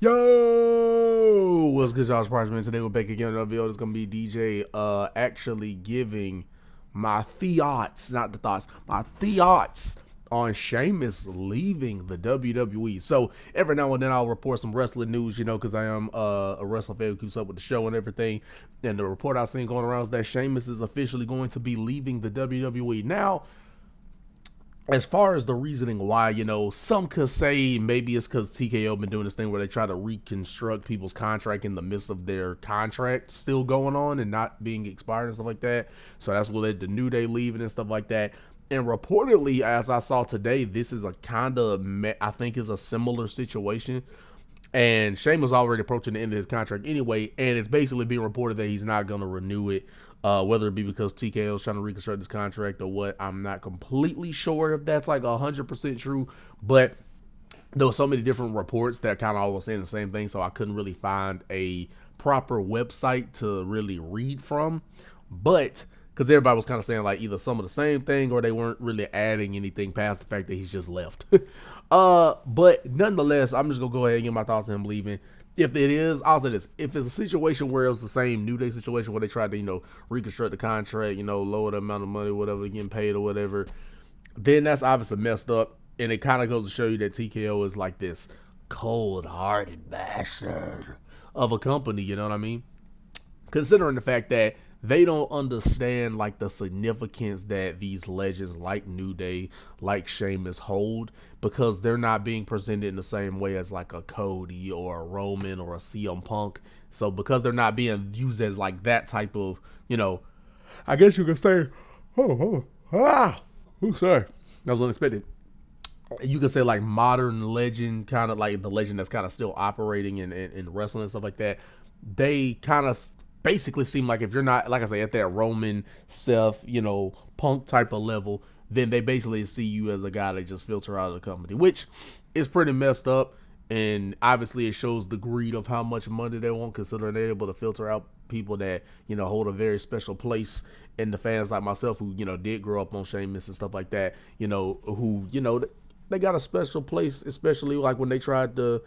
Yo, what's good, y'all? Surprise, man. Today we're back again in another video. It's gonna be DJ actually giving my thoughts, not the thoughts, my thoughts on Sheamus leaving the WWE. So every now and then I'll report some wrestling news, because I am a wrestling fan who keeps up with the show and everything. And the report I've seen going around is that Sheamus is officially going to be leaving the WWE. Now, as far as the reasoning why, some could say maybe it's because TKO been doing this thing where they try to reconstruct people's contract in the midst of their contract still going on and not being expired and stuff like that. So that's what led to New Day leaving and stuff like that. And reportedly, as I saw today, this is a kind of, I think is a similar situation. And Sheamus already approaching the end of his contract anyway, and it's basically being reported that he's not going to renew it, whether it be because TKO is trying to reconstruct his contract or what. I'm not completely sure if that's like 100% true, but there were so many different reports that kind of all was saying the same thing, so I couldn't really find a proper website to really read from. But because everybody was kind of saying like either some of the same thing or they weren't really adding anything past the fact that he's just left. But nonetheless, I'm just gonna go ahead and get my thoughts on him leaving. If it is, I'll say this: if it's a situation where it was the same New Day situation where they tried to, reconstruct the contract, lower the amount of money, whatever, getting paid or whatever, then that's obviously messed up. And it kind of goes to show you that TKO is like this cold-hearted bastard of a company. You know what I mean? Considering the fact that they don't understand like the significance that these legends like New Day, like Sheamus hold, because they're not being presented in the same way as like a Cody or a Roman or a CM Punk. So because they're not being used as like that type of, I guess you could say, sorry, that was unexpected. You could say like modern legend, kind of like the legend that's kind of still operating in wrestling and stuff like that. They kind of basically seem like if you're not, like I say, at that Roman, Seth, Punk type of level, then they basically see you as a guy that just filter out of the company, which is pretty messed up. And obviously it shows the greed of how much money they want, considering they're able to filter out people that, hold a very special place in the fans like myself who, did grow up on Sheamus and stuff like that, who, they got a special place, especially like when they tried to,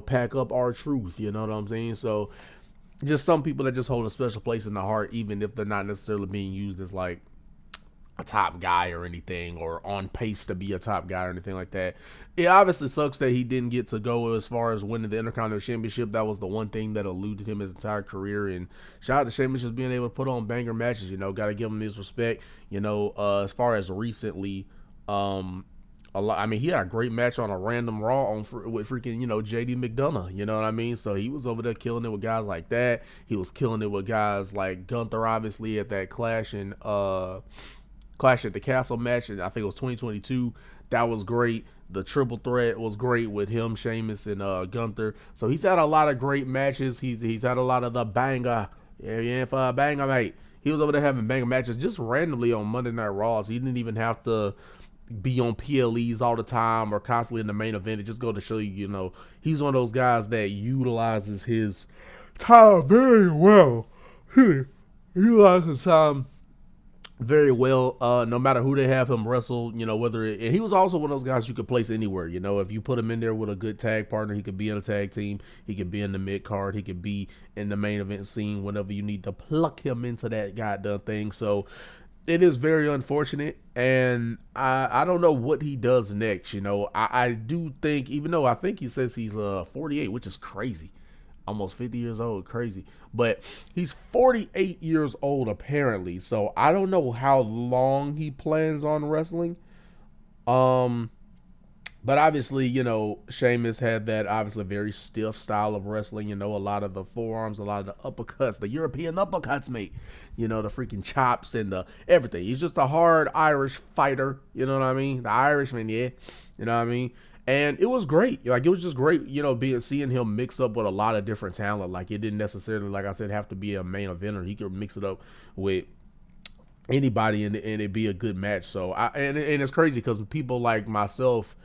pack up R-Truth, you know what I'm saying? So just some people that just hold a special place in the heart, even if they're not necessarily being used as like a top guy or anything, or on pace to be a top guy or anything like that. It obviously sucks that he didn't get to go as far as winning the Intercontinental Championship. That was the one thing that eluded him his entire career. And shout out to Sheamus just being able to put on banger matches. Got to give him his respect. As far as recently, a lot. I mean, he had a great match on a random Raw with freaking JD McDonough. You know what I mean? So he was over there killing it with guys like that. He was killing it with guys like Gunther, obviously at that Clash at the Castle match, and I think it was 2022. That was great. The triple threat was great with him, Sheamus, and Gunther. So he's had a lot of great matches. He's had a lot of the banger. Yeah, for a banger, mate. He was over there having banger matches just randomly on Monday Night Raw. So he didn't even have to be on PLEs all the time or constantly in the main event. It just go to show you, he's one of those guys that utilizes his time very well. He utilizes time very well, no matter who they have him wrestle, and he was also one of those guys you could place anywhere. If you put him in there with a good tag partner, he could be in a tag team, he could be in the mid card, he could be in the main event scene whenever you need to pluck him into that goddamn thing. So it is very unfortunate, and I don't know what he does next. I do think, even though I think he says he's 48, which is crazy, almost 50 years old, crazy, but he's 48 years old apparently. So I don't know how long he plans on wrestling. But obviously, Sheamus had that obviously very stiff style of wrestling, a lot of the forearms, a lot of the uppercuts, the European uppercuts, mate. The freaking chops and the everything. He's just a hard Irish fighter, you know what I mean? The Irishman, yeah. You know what I mean? And it was great. Like, it was just great, seeing him mix up with a lot of different talent. Like, it didn't necessarily, like I said, have to be a main eventer. He could mix it up with anybody and it be a good match. So, and it's crazy because people like myself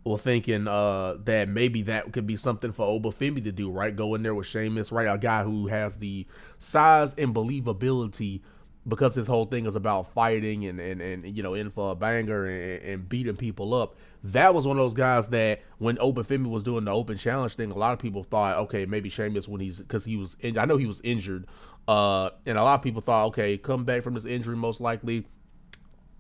were thinking that maybe that could be something for Obafemi to do, right? Go in there with Sheamus, right? A guy who has the size and believability because his whole thing is about fighting and in for a banger and beating people up. That was one of those guys that when Obafemi was doing the open challenge thing, a lot of people thought, okay, maybe Sheamus when because he was I know he was injured, and a lot of people thought, okay, come back from this injury most likely.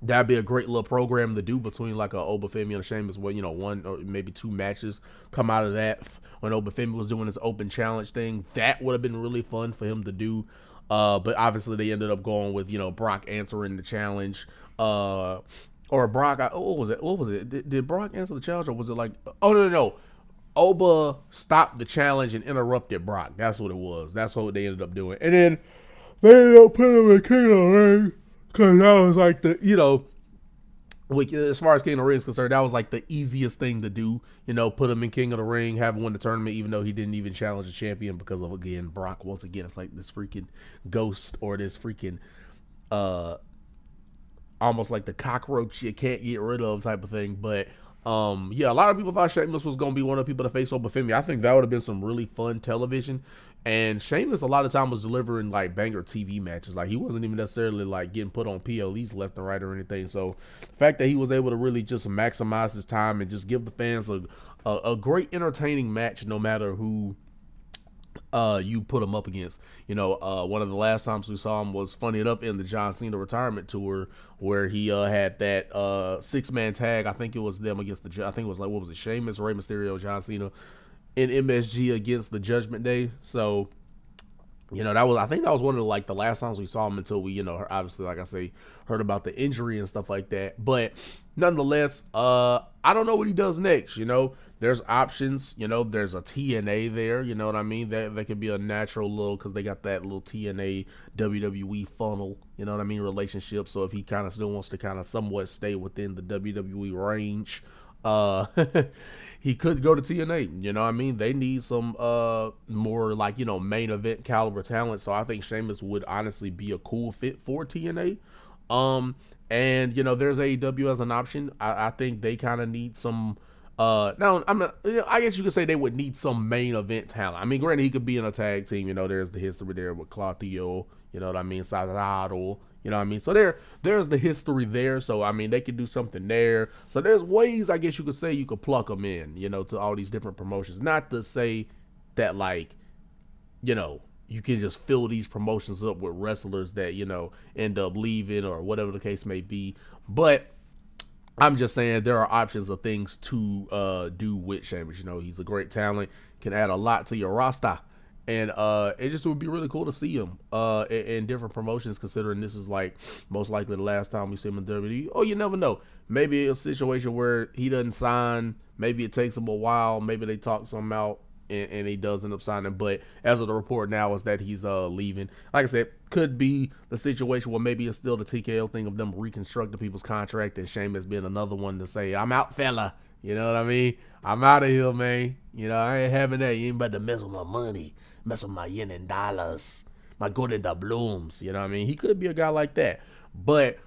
That'd be a great little program to do between like a Obafemi and a Sheamus, where one or maybe two matches come out of that when Obafemi was doing his open challenge thing. That would have been really fun for him to do. But obviously they ended up going with Brock answering the challenge. Or Brock. What was it? What was it? Did Brock answer the challenge, or was it like? Oh no. Oba stopped the challenge and interrupted Brock. That's what it was. That's what they ended up doing. And then they ended up putting him in King of the Ring because that was like as far as King of the Ring is concerned, that was like the easiest thing to do. Put him in King of the Ring, have him win the tournament, even though he didn't even challenge the champion because of, again, Brock. Once again, it's like this freaking ghost or this freaking almost like the cockroach you can't get rid of type of thing. But a lot of people thought Sheamus was going to be one of the people to face Obafemi. I think that would have been some really fun television. And Sheamus a lot of time was delivering like banger TV matches. Like he wasn't even necessarily like getting put on PLEs left and right or anything. So the fact that he was able to really just maximize his time and just give the fans a great entertaining match no matter who you put him up against. One of the last times we saw him was, funny enough, in the John Cena retirement tour, where he had that 6-man tag. I think it was them against I think it was like, what was it, Sheamus, Rey Mysterio, John Cena in MSG against the Judgment Day. So I think that was one of the last times we saw him until we, obviously, like I say, heard about the injury and stuff like that. But nonetheless, I don't know what he does next. There's options. There's a TNA there. You know what I mean? That could be a natural little, because they got that little TNA WWE funnel. You know what I mean? Relationship. So if he kind of still wants to kind of somewhat stay within the WWE range, he could go to TNA. You know what I mean? They need some more like, main event caliber talent. So I think Sheamus would honestly be a cool fit for TNA. And there's AEW as an option. I think they kind of need some now I'm not, I guess you could say they would need some main event talent. I mean, granted, he could be in a tag team. There's the history there with Claudio. You know what I mean? Cesaro. You know what I mean? So there's the history there. So, I mean, they could do something there. So there's ways, I guess you could say, you could pluck them in, to all these different promotions. Not to say that, like, you can just fill these promotions up with wrestlers that, end up leaving or whatever the case may be. But I'm just saying there are options of things to do with Sheamus. He's a great talent, can add a lot to your roster. And it just would be really cool to see him in different promotions, considering this is like most likely the last time we see him in WWE. Oh, you never know. Maybe a situation where he doesn't sign. Maybe it takes him a while. Maybe they talk something out and he does end up signing. But as of the report now is that he's leaving. Like I said, could be the situation where maybe it's still the TKO thing of them reconstructing people's contract and Sheamus being another one to say, I'm out, fella. You know what I mean? I'm out of here, man. I ain't having that. You ain't about to mess with my money. Mess with my yen and dollars, my golden doubloons. You know what I mean? He could be a guy like that. But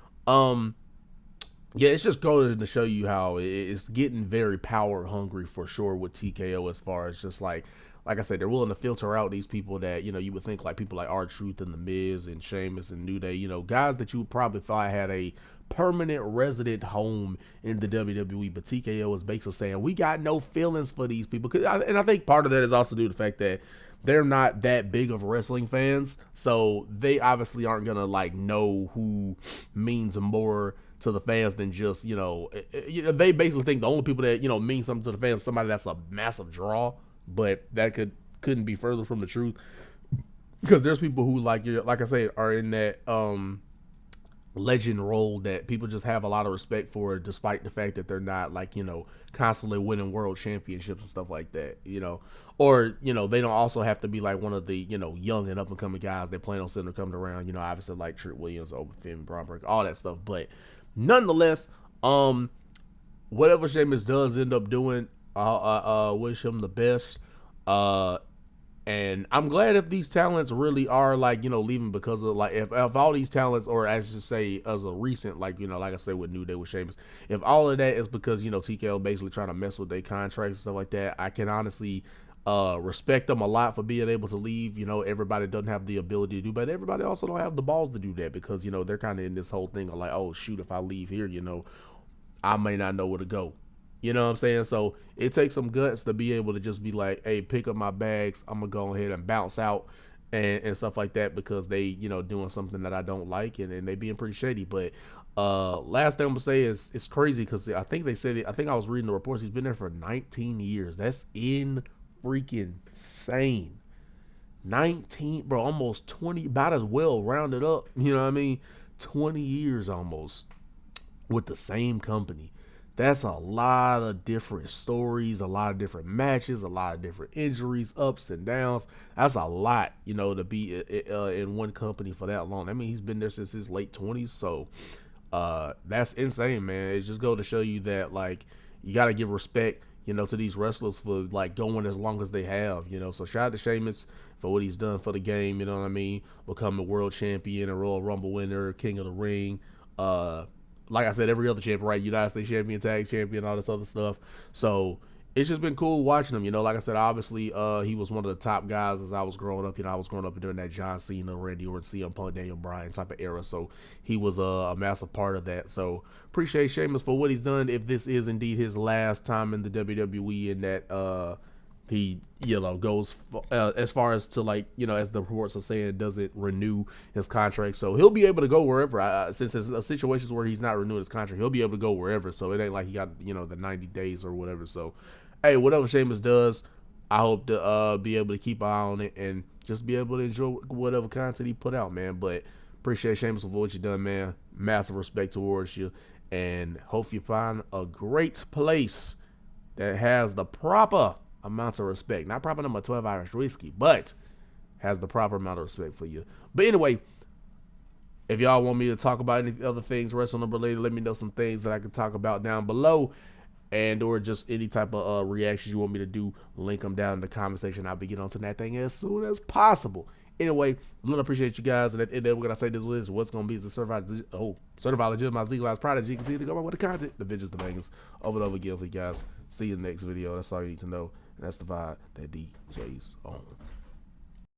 it's just going to show you how it's getting very power hungry for sure with TKO, as far as just like I said, they're willing to filter out these people that you would think like people like R-Truth and The Miz and Sheamus and New Day, guys that you would probably thought had a permanent resident home in the WWE, but TKO is basically saying we got no feelings for these people. And I think part of that is also due to the fact that they're not that big of wrestling fans, so they obviously aren't gonna like know who means more to the fans than just they basically think the only people that mean something to the fans is somebody that's a massive draw, but that couldn't be further from the truth, because there's people who like I say are in that legend role that people just have a lot of respect for, despite the fact that they're not like constantly winning world championships and stuff like that, or they don't also have to be like one of the young and up and coming guys that plan on sitting or coming around, obviously like Trick Williams, Obafemi, Braun Breaker, all that stuff. But nonetheless, whatever Sheamus does end up doing, I wish him the best. And I'm glad if these talents really are like, leaving because of like, if all these talents, or as you say, as a recent, like, like I said with New Day with Sheamus, if all of that is because, TKO basically trying to mess with their contracts and stuff like that, I can honestly Respect them a lot for being able to leave. You know, everybody doesn't have the ability to do, but everybody also don't have the balls to do that, because, you know, they're kind of in this whole thing of like, oh shoot, if I leave here, you know, I may not know where to go. You know what I'm saying? So it takes some guts to be able to just be like, hey, pick up my bags. I'm gonna go ahead and bounce out and stuff like that, because they, you know, doing something that I don't like, and they being pretty shady. But last thing I'm gonna say is it's crazy, because I think they said it, I think I was reading the reports, he's been there for 19 years. That's in freaking insane. 19, bro, almost 20, about as well rounded up. You know what I mean? 20 years almost with the same company. That's a lot of different stories, a lot of different matches, a lot of different injuries, ups and downs. That's a lot, you know, to be in one company for that long. I mean, he's been there since his late 20s, so that's insane, man. It just go to show you that, like, you got to give respect, you know, to these wrestlers for like going as long as they have, you know. So shout out to Sheamus for what he's done for the game, you know what I mean? Becoming world champion, a Royal Rumble winner, King of the Ring. Like I said, every other champion, right? United States champion, tag champion, all this other stuff. So it's just been cool watching him. You know, like I said, obviously, he was one of the top guys as I was growing up. You know, I was growing up during that John Cena, Randy Orton, CM Punk, Daniel Bryan type of era. So he was a massive part of that. So appreciate Sheamus for what he's done. If this is indeed his last time in the WWE, and that he, you know, goes as far as to, like, you know, as the reports are saying, doesn't renew his contract, so he'll be able to go wherever. Since it's a situations where he's not renewing his contract, he'll be able to go wherever. So it ain't like he got, you know, the 90 days or whatever. So hey, whatever Sheamus does, I hope to be able to keep an eye on it and just be able to enjoy whatever content he put out, man. But appreciate Sheamus for what you done, man. Massive respect towards you, and hope you find a great place that has the proper amount of respect. Not proper number 12 Irish whiskey, but has the proper amount of respect for you. But anyway, if y'all want me to talk about any other things wrestling related, let me know some things that I can talk about down below, and or just any type of reactions you want me to do. Link them down in the comment section. I'll be getting onto that thing as soon as possible. Anyway, really appreciate you guys. And at the end of it, we're gonna say this is what's gonna be the certified legitimized legalized prodigy. Continue to go on with the content, the videos, the bangers, over and over again for you guys. See you in the next video. That's all you need to know. And that's the vibe that DJ's on.